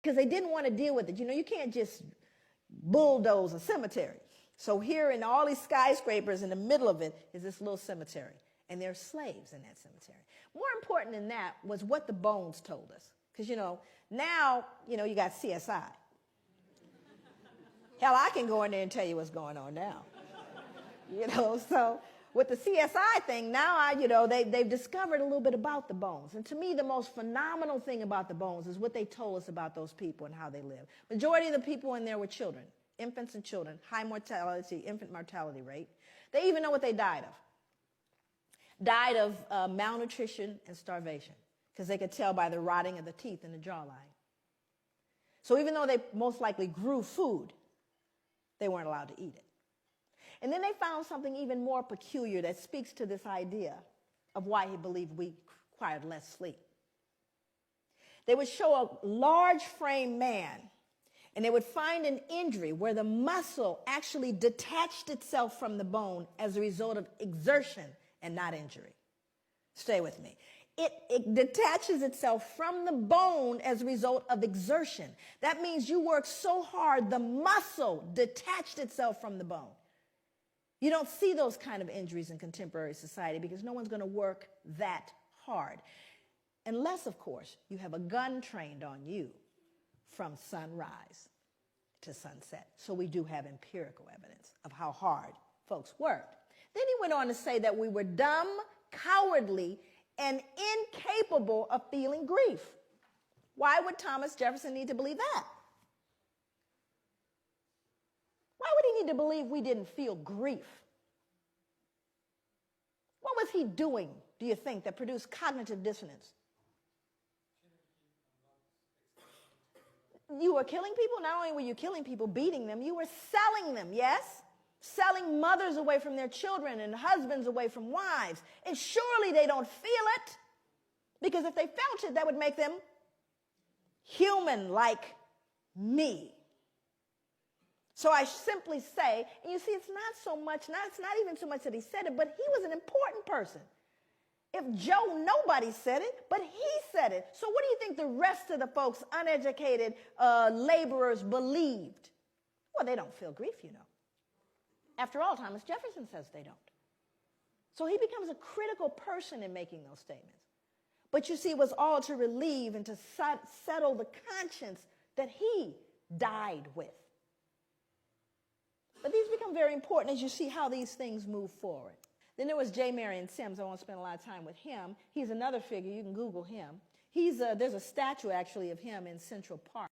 because they didn't want to deal with it. You know, you can't just bulldoze a cemetery. So here in all these skyscrapers, in the middle of it is this little cemetery. And there are slaves in that cemetery. More important than that was what the bones told us. Because, you know, now, you know, you got CSI. Hell, I can go in there and tell you what's going on now. You know, so with the CSI thing, now they've discovered a little bit about the bones. And to me, the most phenomenal thing about the bones is what they told us about those people and how they live. Majority of the people in there were children, infants and children, high mortality, infant mortality rate. They even know what they died of. Died of malnutrition and starvation, because they could tell by the rotting of the teeth and the jawline. So even though they most likely grew food, they weren't allowed to eat it. And then they found something even more peculiar that speaks to this idea of why he believed we required less sleep. They would show a large frame man, and they would find an injury where the muscle actually detached itself from the bone as a result of exertion and not injury. Stay with me. It detaches itself from the bone as a result of exertion. That means you work so hard, the muscle detached itself from the bone. You don't see those kind of injuries in contemporary society because no one's going to work that hard. Unless, of course, you have a gun trained on you from sunrise to sunset. So we do have empirical evidence of how hard folks worked. Then he went on to say that we were dumb, cowardly, and incapable of feeling grief. Why would Thomas Jefferson need to believe that? Why would he need to believe we didn't feel grief? What was he doing, do you think, that produced cognitive dissonance? You were killing people? Not only were you killing people, beating them, you were selling them, yes? Selling mothers away from their children and husbands away from wives. And surely they don't feel it, because if they felt it, that would make them human like me. So I simply say, and you see, it's not even so much that he said it, but he was an important person. If Joe, nobody said it, but he said it. So what do you think the rest of the folks, uneducated laborers, believed? Well, they don't feel grief, you know. After all, Thomas Jefferson says they don't. So he becomes a critical person in making those statements. But you see, it was all to relieve and to settle the conscience that he died with. But these become very important as you see how these things move forward. Then there was J. Marion Sims. I won't spend a lot of time with him. He's another figure. You can Google him. There's a statue, actually, of him in Central Park.